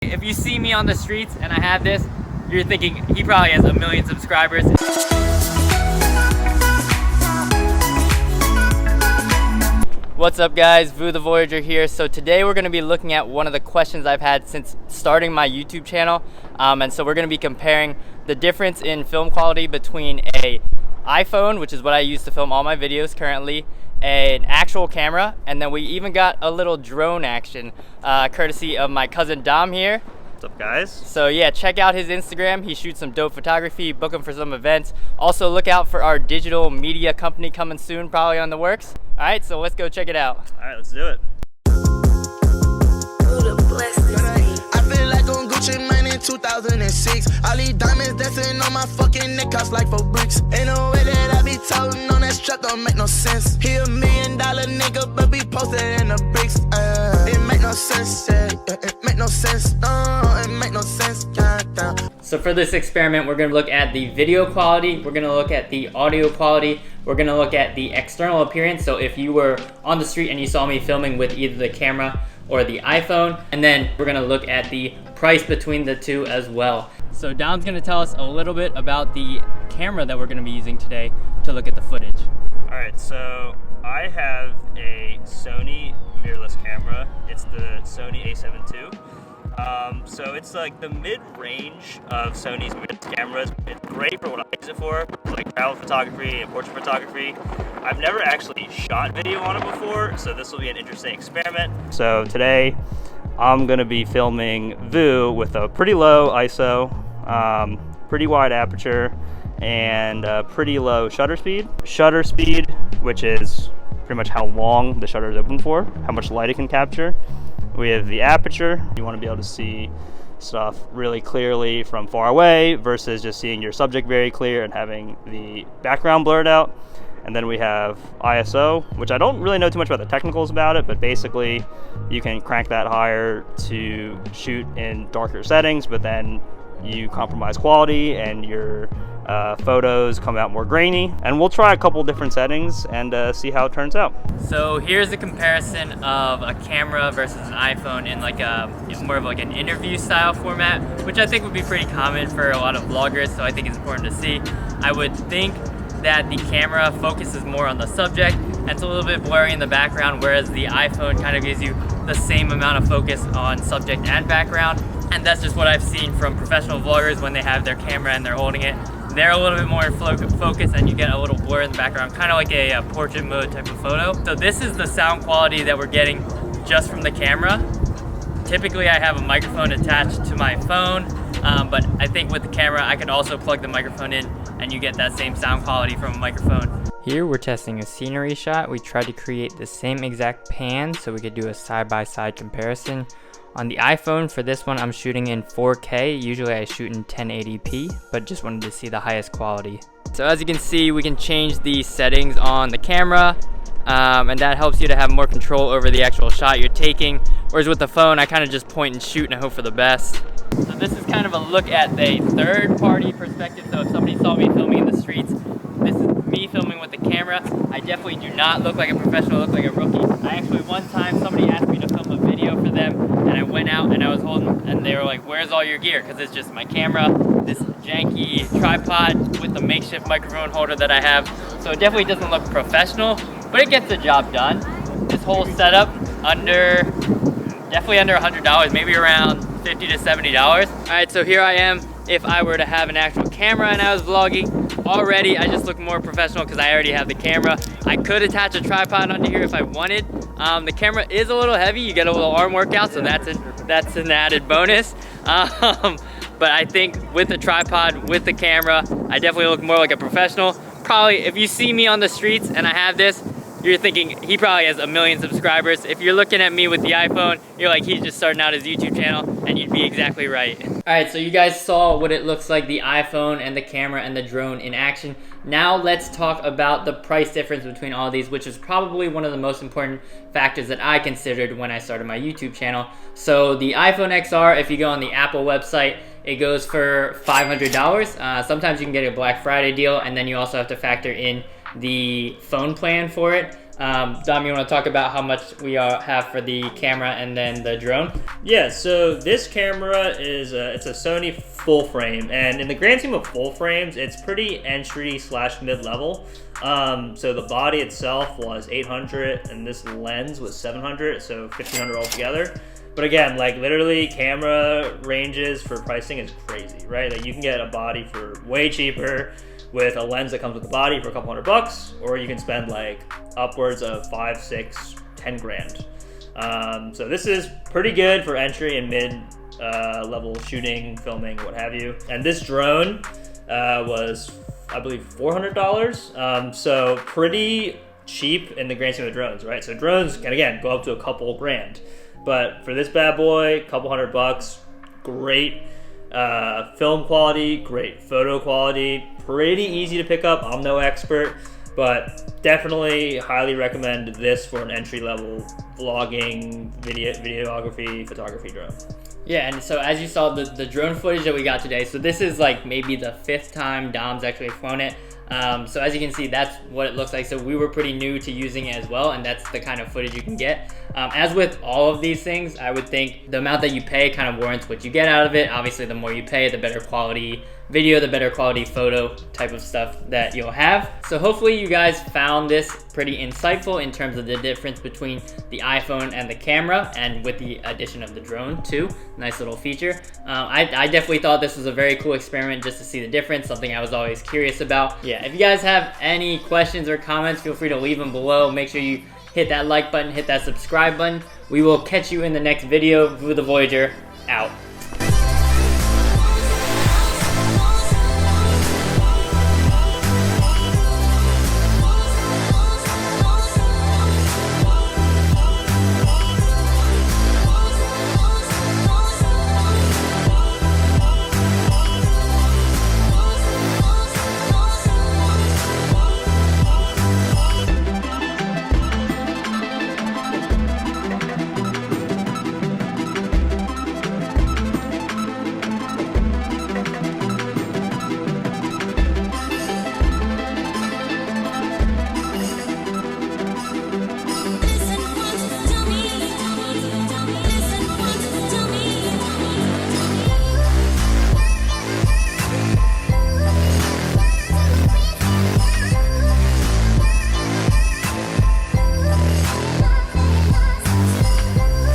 If you see me on the streets and I have this, you're thinking he probably has 1 million subscribers. What's up guys, Vu the Voyager here. So today we're going to be looking at one of the questions I've had since starting my YouTube channel. And so we're going to be comparing the difference in film quality between a iPhone, which is what I use to film all my videos currently, an actual camera, and then we even got a little drone action courtesy of my cousin Dom here. What's up guys? So yeah, check out his Instagram. He shoots some dope photography, book him for some events. Also look out for our digital media company coming soon, probably on the works. All right, so let's go check it out. All right, let's do it. I feel like on Gucci Mane in 2006. All these diamonds dancing on my fucking neck cost like 4 bricks. Ain't no way that I be toting on that strap, don't make no sense. He $1 million nigga, but be posted in the bricks. It make no sense, it make no sense, no, it make no sense. So for this experiment, we're gonna look at the video quality, we're gonna look at the audio quality, we're gonna look at the external appearance. So if you were on the street and you saw me filming with either the camera or the iPhone, and then we're gonna look at the price between the two as well. So Dom's gonna tell us a little bit about the camera that we're gonna be using today to look at the footage. All right, so I have a Sony mirrorless camera. It's the Sony a7 II. So it's like the mid-range of Sony's mirrorless cameras. It's great for what I use it for, like travel photography and portrait photography. I've never actually shot video on it before, so this will be an interesting experiment. So today, I'm gonna be filming Vu with a pretty low ISO, pretty wide aperture, and pretty low shutter speed. Shutter speed, which is pretty much how long the shutter is open for, how much light it can capture. We have the aperture. You want to be able to see stuff really clearly from far away versus just seeing your subject very clear and having the background blurred out. And then we have ISO, which I don't really know too much about the technicals about it, but basically you can crank that higher to shoot in darker settings, but then you compromise quality and your photos come out more grainy. And we'll try a couple different settings and see how it turns out. So here's a comparison of a camera versus an iPhone in like more of like an interview style format, which I think would be pretty common for a lot of vloggers, so I think it's important to see. I would think that the camera focuses more on the subject and it's a little bit blurry in the background, whereas the iPhone kind of gives you the same amount of focus on subject and background. And that's just what I've seen from professional vloggers when they have their camera and they're holding it. They're a little bit more in focus and you get a little blur in the background, kind of like a portrait mode type of photo. So this is the sound quality that we're getting just from the camera. Typically I have a microphone attached to my phone, but I think with the camera I can also plug the microphone in and you get that same sound quality from a microphone. Here we're testing a scenery shot. We tried to create the same exact pan so we could do a side-by-side comparison. On the iPhone, for this one, I'm shooting in 4K. Usually I shoot in 1080p, but just wanted to see the highest quality. So as you can see, we can change the settings on the camera, and that helps you to have more control over the actual shot you're taking. Whereas with the phone, I kind of just point and shoot and hope for the best. So this is kind of a look at the third-party perspective. So if somebody saw me filming in the streets, this is me filming with the camera. I definitely do not look like a professional, I look like a rookie. I actually, one time, somebody asked me to film a video for them, and I went out and I was holding, and they were like, where's all your gear? Because it's just my camera, this janky tripod with the makeshift microphone holder that I have. So it definitely doesn't look professional, but it gets the job done. This whole setup, definitely under $100, maybe around $50 to $70. All right, so here I am. If I were to have an actual camera and I was vlogging, already I just look more professional because I already have the camera. I could attach a tripod onto here if I wanted. The camera is a little heavy. You get a little arm workout, so that's an added bonus. But I think with the tripod, with the camera, I definitely look more like a professional. Probably if you see me on the streets and I have this, you're thinking he probably has 1 million subscribers. If you're looking at me with the iPhone, you're like, he's just starting out his YouTube channel, and you'd be exactly right. All right, so you guys saw what it looks like, the iPhone and the camera and the drone in action. Now let's talk about the price difference between all these, which is probably one of the most important factors that I considered when I started my YouTube channel. So the iPhone XR, if you go on the Apple website, it goes for $500. Sometimes you can get a Black Friday deal, and then you also have to factor in the phone plan for it. Dom, you want to talk about how much we have for the camera and then the drone? Yeah, so this camera is it's a Sony full frame, and in the grand scheme of full frames, it's pretty entry/mid-level. So the body itself was $800, and this lens was $700, so $1,500 altogether. But again, like literally, camera ranges for pricing is crazy, right? Like you can get a body for way cheaper with a lens that comes with the body for a couple $100, or you can spend like upwards of 5, 6, 10 grand. So this is pretty good for entry and mid level shooting, filming, what have you. And this drone was, I believe, $400. So pretty cheap in the grand scheme of drones, right? So drones can again go up to a couple grand, but for this bad boy, couple $100, great film quality, great photo quality, pretty easy to pick up. I'm no expert, but definitely highly recommend this for an entry-level vlogging, videography, photography drone. Yeah, and so as you saw the drone footage that we got today, so this is like maybe the 5th time Dom's actually flown it. So as you can see, that's what it looks like. So we were pretty new to using it as well, and that's the kind of footage you can get. As with all of these things, I would think the amount that you pay kind of warrants what you get out of it. Obviously, the more you pay, the better quality video, the better quality photo type of stuff that you'll have. So hopefully you guys found this pretty insightful in terms of the difference between the iPhone and the camera, and with the addition of the drone too. Nice little feature. I definitely thought this was a very cool experiment just to see the difference, something I was always curious about. Yeah, if you guys have any questions or comments, feel free to leave them below. Make sure you hit that like button, hit that subscribe button. We will catch you in the next video. With the Voyager, out.